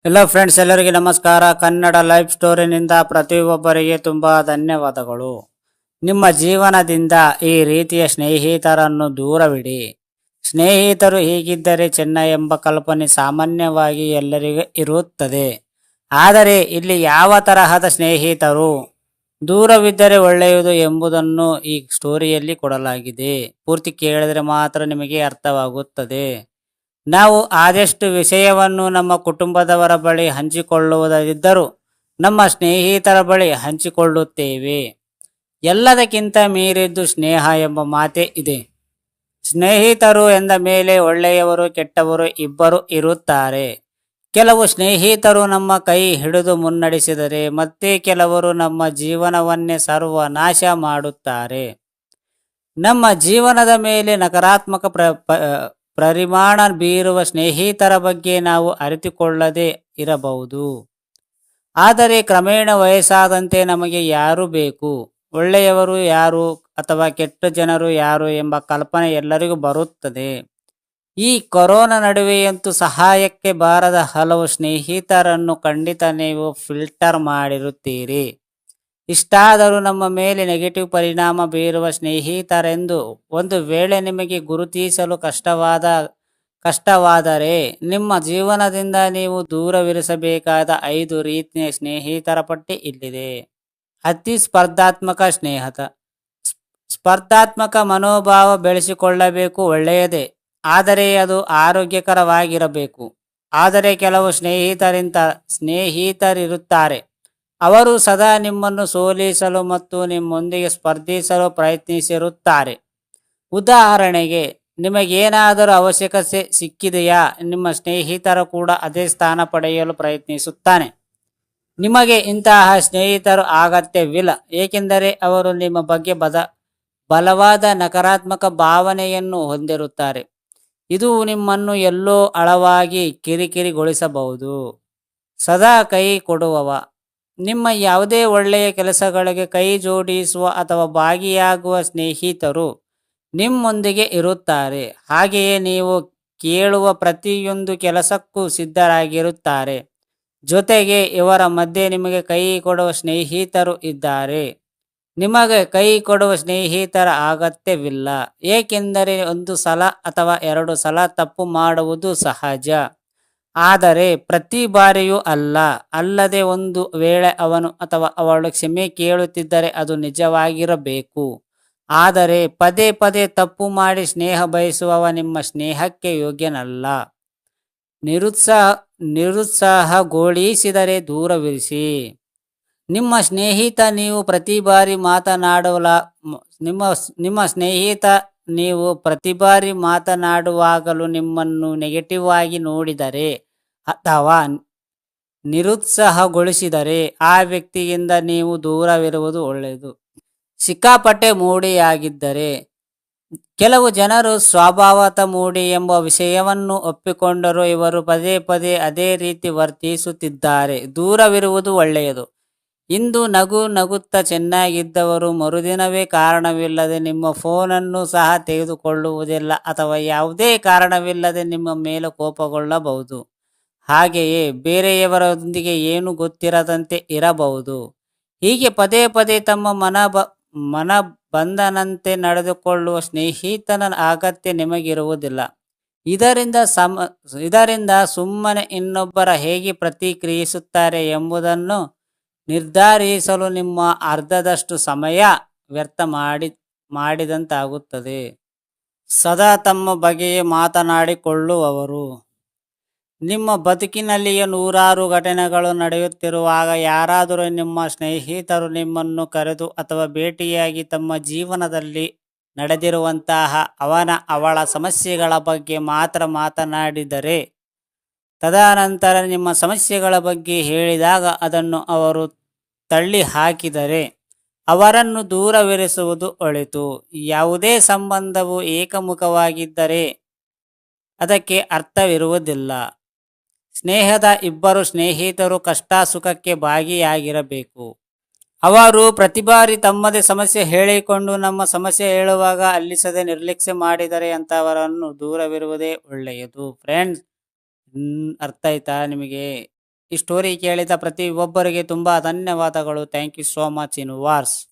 ಎಲ್ಲ ಫ್ರೆಂಡ್ಸ್ ಎಲ್ಲರಿಗೆ ನಮಸ್ಕಾರ. ಕನ್ನಡ ಲೈಫ್ ಸ್ಟೋರಿನಿಂದ ಪ್ರತಿಯೊಬ್ಬರಿಗೆ ತುಂಬಾ ಧನ್ಯವಾದಗಳು. ನಿಮ್ಮ ಜೀವನದಿಂದ ಈ ರೀತಿಯ ಸ್ನೇಹಿತರನ್ನು ದೂರವಿಡಿ. ಸ್ನೇಹಿತರು ಹೀಗಿದ್ದರೆ ಚೆನ್ನ ಎಂಬ ಕಲ್ಪನೆ ಸಾಮಾನ್ಯವಾಗಿ ಎಲ್ಲರಿಗೂ ಇರುತ್ತದೆ. ಆದರೆ ಇಲ್ಲಿ ಯಾವ ತರಹದ ಸ್ನೇಹಿತರು ದೂರವಿದ್ದರೆ ಒಳ್ಳೆಯದು ಎಂಬುದನ್ನು ಈ ಸ್ಟೋರಿಯಲ್ಲಿ ಕೊಡಲಾಗಿದೆ. ಪೂರ್ತಿ ಕೇಳಿದರೆ ಮಾತ್ರ ನಿಮಗೆ ಅರ್ಥವಾಗುತ್ತದೆ. ನಾವು ಆದಷ್ಟು ವಿಷಯವನ್ನು ನಮ್ಮ ಕುಟುಂಬದವರ ಬಳಿ ಹಂಚಿಕೊಳ್ಳುವುದಿದ್ದರೂ ನಮ್ಮ ಸ್ನೇಹಿತರ ಬಳಿ ಹಂಚಿಕೊಳ್ಳುತ್ತೇವೆ. ಎಲ್ಲದಕ್ಕಿಂತ ಮೀರಿದ್ದು ಸ್ನೇಹ ಎಂಬ ಮಾತೇ ಇದೆ. ಸ್ನೇಹಿತರು ಎಂದ ಮೇಲೆ ಒಳ್ಳೆಯವರು ಕೆಟ್ಟವರು ಇಬ್ಬರು ಇರುತ್ತಾರೆ. ಕೆಲವು ಸ್ನೇಹಿತರು ನಮ್ಮ ಕೈ ಹಿಡಿದು ಮುನ್ನಡೆಸಿದರೆ ಮತ್ತೆ ಕೆಲವರು ನಮ್ಮ ಜೀವನವನ್ನೇ ಸರ್ವನಾಶ ಮಾಡುತ್ತಾರೆ. ನಮ್ಮ ಜೀವನದ ಮೇಲೆ ನಕಾರಾತ್ಮಕ ಪರಿಮಾಣ ಬೀರುವ ಸ್ನೇಹಿತರ ಬಗ್ಗೆ ನಾವು ಅರಿತುಕೊಳ್ಳದೇ ಇರಬಹುದು. ಆದರೆ ಕ್ರಮೇಣ ವಯಸ್ಸಾದಂತೆ ನಮಗೆ ಯಾರು ಬೇಕು, ಒಳ್ಳೆಯವರು ಯಾರು ಅಥವಾ ಕೆಟ್ಟ ಜನರು ಯಾರು ಎಂಬ ಕಲ್ಪನೆ ಎಲ್ಲರಿಗೂ ಬರುತ್ತದೆ. ಈ ಕೊರೋನಾ ನಡುವೆಯಂತೂ ಸಹಾಯಕ್ಕೆ ಬಾರದ ಹಲವು ಸ್ನೇಹಿತರನ್ನು ಖಂಡಿತ ನೀವು ಫಿಲ್ಟರ್ ಮಾಡಿರುತ್ತೀರಿ. ಇಷ್ಟಾದರೂ ನಮ್ಮ ಮೇಲೆ ನೆಗೆಟಿವ್ ಪರಿಣಾಮ ಬೀರುವ ಸ್ನೇಹಿತರೆಂದು ಒಂದು ವೇಳೆ ನಿಮಗೆ ಗುರುತಿಸಲು ಕಷ್ಟವಾದರೆ ನಿಮ್ಮ ಜೀವನದಿಂದ ನೀವು ದೂರವಿರಿಸಬೇಕಾದ 5 ರೀತಿಯ ಸ್ನೇಹಿತರ ಪಟ್ಟಿ ಇಲ್ಲಿದೆ. ಅತಿ ಸ್ಪರ್ಧಾತ್ಮಕ ಸ್ಪರ್ಧಾತ್ಮಕ ಮನೋಭಾವ ಬೆಳೆಸಿಕೊಳ್ಳಬೇಕು, ಒಳ್ಳೆಯದೇ, ಆದರೆ ಅದು ಆರೋಗ್ಯಕರವಾಗಿರಬೇಕು. ಆದರೆ ಕೆಲವು ಸ್ನೇಹಿತರಿರುತ್ತಾರೆ, ಅವರು ಸದಾ ನಿಮ್ಮನ್ನು ಸೋಲಿಸಲು ಮತ್ತು ನಿಮ್ಮೊಂದಿಗೆ ಸ್ಪರ್ಧಿಸಲು ಪ್ರಯತ್ನಿಸಿರುತ್ತಾರೆ. ಉದಾಹರಣೆಗೆ, ನಿಮಗೇನಾದರೂ ಅವಶ್ಯಕತೆ ಸಿಕ್ಕಿದೆಯಾ, ನಿಮ್ಮ ಸ್ನೇಹಿತರು ಕೂಡ ಅದೇ ಸ್ಥಾನ ಪಡೆಯಲು ಪ್ರಯತ್ನಿಸುತ್ತಾನೆ. ನಿಮಗೆ ಇಂತಹ ಸ್ನೇಹಿತರು ಅಗತ್ಯವಿಲ್ಲ, ಏಕೆಂದರೆ ಅವರು ನಿಮ್ಮ ಬಗ್ಗೆ ಬಲವಾದ ನಕಾರಾತ್ಮಕ ಭಾವನೆಯನ್ನು ಹೊಂದಿರುತ್ತಾರೆ. ಇದು ನಿಮ್ಮನ್ನು ಎಲ್ಲೋ ಆಳವಾಗಿ ಕಿರಿಕಿರಿಗೊಳಿಸಬಹುದು. ಸದಾ ಕೈ ಕೊಡುವವ, ನಿಮ್ಮ ಯಾವುದೇ ಒಳ್ಳೆಯ ಕೆಲಸಗಳಿಗೆ ಕೈ ಜೋಡಿಸುವ ಅಥವಾ ಭಾಗಿಯಾಗುವ ಸ್ನೇಹಿತರು ನಿಮ್ಮೊಂದಿಗೆ ಇರುತ್ತಾರೆ. ಹಾಗೆಯೇ ನೀವು ಕೇಳುವ ಪ್ರತಿಯೊಂದು ಕೆಲಸಕ್ಕೂ ಸಿದ್ಧರಾಗಿರುತ್ತಾರೆ. ಜೊತೆಗೆ ಇವರ ಮಧ್ಯೆ ನಿಮಗೆ ಕೈ ಕೊಡುವ ಸ್ನೇಹಿತರು ಇದ್ದಾರೆ. ನಿಮಗೆ ಕೈ ಕೊಡುವ ಅಗತ್ಯವಿಲ್ಲ, ಏಕೆಂದರೆ ಒಂದು ಸಲ ಅಥವಾ 2 ಸಲ ತಪ್ಪು ಮಾಡುವುದು ಸಹಜ. ಆದರೆ ಪ್ರತಿ ಬಾರಿಯೂ ಅಲ್ಲದೆ ಒಂದು ವೇಳೆ ಅವನು ಅಥವಾ ಅವಳು ಕ್ಷಮೆ ಕೇಳುತ್ತಿದ್ದರೆ ಅದು ನಿಜವಾಗಿರಬೇಕು. ಆದರೆ ಪದೇ ಪದೇ ತಪ್ಪು ಮಾಡಿ ಸ್ನೇಹ ಬಯಸುವವ ನಿಮ್ಮ ಸ್ನೇಹಕ್ಕೆ ಯೋಗ್ಯನಲ್ಲ. ನಿರುತ್ಸಾಹಗೊಳಿಸಿದರೆ ದೂರವಿರಿಸಿ. ನಿಮ್ಮ ಸ್ನೇಹಿತ ನೀವು ಪ್ರತಿ ಬಾರಿ ಮಾತನಾಡುವಾಗಲೂ ನಿಮ್ಮನ್ನು ನೆಗೆಟಿವ್ ಆಗಿ ನೋಡಿದರೆ ಅಥವಾ ನಿರುತ್ಸಾಹಗೊಳಿಸಿದರೆ ಆ ವ್ಯಕ್ತಿಯಿಂದ ನೀವು ದೂರವಿರುವುದು ಒಳ್ಳೆಯದು. ಸಿಕ್ಕಾಪಟ್ಟೆ ಮೂಡಿಯಾಗಿದ್ದರೆ, ಕೆಲವು ಜನರು ಸ್ವಭಾವತಃ ಮೂಡಿ ಎಂಬ ವಿಷಯವನ್ನು ಒಪ್ಪಿಕೊಂಡರೂ ಇವರು ಪದೇ ಪದೇ ಅದೇ ರೀತಿ ವರ್ತಿಸುತ್ತಿದ್ದಾರೆ, ದೂರವಿರುವುದು ಒಳ್ಳೆಯದು. ಇಂದು ನಗುತ್ತಾ ಚೆನ್ನಾಗಿದ್ದವರು ಮರುದಿನವೇ ಕಾರಣವಿಲ್ಲದೆ ನಿಮ್ಮ ಫೋನನ್ನು ಸಹ ತೆಗೆದುಕೊಳ್ಳುವುದಿಲ್ಲ ಅಥವಾ ಯಾವುದೇ ಕಾರಣವಿಲ್ಲದೆ ನಿಮ್ಮ ಮೇಲೆ ಕೋಪಗೊಳ್ಳಬಹುದು. ಹಾಗೆಯೇ ಬೇರೆಯವರೊಂದಿಗೆ ಏನು ಗೊತ್ತಿರದಂತೆ ಇರಬಹುದು. ಹೀಗೆ ಪದೇ ಪದೇ ತಮ್ಮ ಮನ ಬಂದನಂತೆ ನಡೆದುಕೊಳ್ಳುವ ಸ್ನೇಹಿತನ ಅಗತ್ಯ ನಿಮಗಿರುವುದಿಲ್ಲ. ಇದರಿಂದ ಸುಮ್ಮನೆ ಇನ್ನೊಬ್ಬರ ಹೇಗೆ ಪ್ರತಿಕ್ರಿಯಿಸುತ್ತಾರೆ ಎಂಬುದನ್ನು ನಿರ್ಧರಿಸಲು ನಿಮ್ಮ ಅರ್ಧದಷ್ಟು ಸಮಯ ವ್ಯರ್ಥ ಮಾಡಿದಂತಾಗುತ್ತದೆ. ಸದಾ ತಮ್ಮ ಬಗೆಯೇ ಮಾತನಾಡಿಕೊಳ್ಳುವವರು. ನಿಮ್ಮ ಬದುಕಿನಲ್ಲಿಯೇ ನೂರಾರು ಘಟನೆಗಳು ನಡೆಯುತ್ತಿರುವಾಗ ಯಾರಾದರೂ ನಿಮ್ಮ ಸ್ನೇಹಿತರು ನಿಮ್ಮನ್ನು ಕರೆದು ಅಥವಾ ಭೇಟಿಯಾಗಿ ತಮ್ಮ ಜೀವನದಲ್ಲಿ ನಡೆದಿರುವಂತಹ ಅವಳ ಸಮಸ್ಯೆಗಳ ಬಗ್ಗೆ ಮಾತ್ರ ಮಾತನಾಡಿದರೆ, ತದನಂತರ ನಿಮ್ಮ ಸಮಸ್ಯೆಗಳ ಬಗ್ಗೆ ಹೇಳಿದಾಗ ಅದನ್ನು ಅವರು ತಳ್ಳಿ ಹಾಕಿದರೆ ಅವರನ್ನು ದೂರವಿರಿಸುವುದು ಒಳಿತು. ಯಾವುದೇ ಸಂಬಂಧವು ಏಕಮುಖವಾಗಿದ್ದರೆ ಅದಕ್ಕೆ ಅರ್ಥವಿರುವುದಿಲ್ಲ. ಸ್ನೇಹದ ಇಬ್ಬರು ಸ್ನೇಹಿತರು ಕಷ್ಟ ಸುಖಕ್ಕೆ ಭಾಗಿಯಾಗಿರಬೇಕು. ಅವರು ಪ್ರತಿ ಬಾರಿ ತಮ್ಮದೇ ಸಮಸ್ಯೆ ಹೇಳಿಕೊಂಡು ನಮ್ಮ ಸಮಸ್ಯೆ ಹೇಳುವಾಗ ಅಲ್ಲಿಸದೆ ನಿರ್ಲಕ್ಷ್ಯ ಮಾಡಿದರೆ ಅಂತವರನ್ನು ದೂರವಿರುವುದೇ ಒಳ್ಳೆಯದು. ಫ್ರೆಂಡ್ಸ್, ಅರ್ಥ ಆಯ್ತಾ ನಿಮಗೆ? ಈ ಸ್ಟೋರಿ ಕೇಳಿದ ಪ್ರತಿ ಒಬ್ಬರಿಗೆ ತುಂಬಾ ಧನ್ಯವಾದಗಳು. Thank you so much in wars.